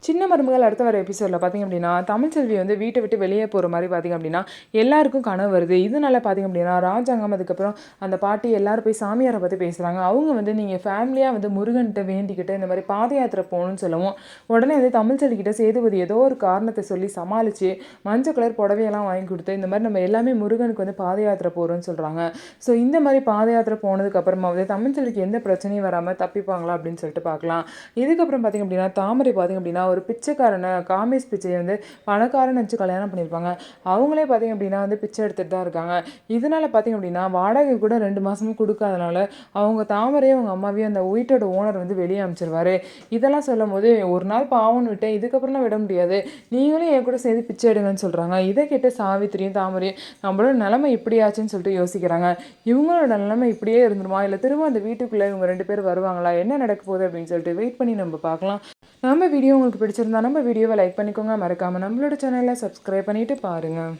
சின்ன மருமகள் அடுத்த வர எபிசோடில் பார்த்திங்க அப்படின்னா தமிழ்ச்செல்வி வந்து வீட்டை விட்டு வெளியே போகிற மாதிரி பார்த்திங்க அப்படின்னா எல்லாருக்கும் கனவு வருது. இதனால பார்த்திங்க அப்படின்னா ராஜாங்கம் அதுக்கப்புறம் அந்த பாட்டி எல்லாரும் போய் சாமியாரை பற்றி பேசுகிறாங்க. அவங்க வந்து நீங்கள் ஃபேமிலியாக வந்து முருகன்கிட்ட வேண்டிக்கிட்டு இந்த மாதிரி பாத யாத்திரை போகணும்னு சொல்லவும் உடனே வந்து தமிழ்ச்செல்விக்கிட்ட சேதுபதி ஏதோ ஒரு காரணத்தை சொல்லி சமாளித்து மஞ்சள் கலர் புடவையெல்லாம் வாங்கி கொடுத்து இந்த மாதிரி நம்ம எல்லாமே முருகனுக்கு வந்து பாத யாத்திரை போகிறோன்னு சொல்கிறாங்க. ஸோ இந்த மாதிரி பாத யாத்திரை போனதுக்கப்புறமா வந்து தமிழ்ச்செல்விக்கு எந்த பிரச்சனையும் வராமல் தப்பிப்பாங்களா அப்படின்னு சொல்லிட்டு பார்க்கலாம். இதுக்கப்புறம் பார்த்திங்க அப்படின்னா தாமரை பார்த்திங்க அப்படின்னா ஒரு பிச்சைக்காரனை காமேஷ் பிச்சையை வந்து பணக்காரன்னு வச்சு கல்யாணம் பண்ணியிருப்பாங்க. அவங்களே பார்த்திங்க அப்படின்னா வந்து பிச்சை எடுத்துகிட்டு தான் இருக்காங்க. இதனால் பார்த்திங்க அப்படின்னா வாடகை கூட 2 மாதமும் கொடுக்காதனால அவங்க தாமரையும் அவங்க அம்மாவையும் அந்த வீட்டோட ஓனர் வந்து வெளியே அனுப்பிச்சிருவாரு. இதெல்லாம் சொல்லும் போது ஒரு நாள் பாவம்னு விட்டேன், இதுக்கப்புறம்லாம் விட முடியாது, நீங்களும் என் கூட சேர்ந்து பிச்சை எடுங்கன்னு சொல்கிறாங்க. இதை கேட்டு சாவித்திரியும் தாமரையும் நம்மளோட நிலைமை இப்படி ஆச்சுன்னு சொல்லிட்டு யோசிக்கிறாங்க. இவங்களோட நிலைமை இப்படியே இருந்துருமா, இல்லை திரும்ப அந்த வீட்டுக்குள்ளே இவங்க 2 பேர் வருவாங்களா, என்ன நடக்க போகுது அப்படின்னு சொல்லிட்டு வெயிட் பண்ணி நம்ம பார்க்கலாம். நம்ம வீடியோ உங்களுக்கு பிடிச்சிருந்தா நம்ம வீடியோவை லைக் பண்ணிக்கோங்க. மறக்காமல் நம்மளோட சேனலை சப்ஸ்கிரைப் பண்ணிவிட்டு பாருங்கள்.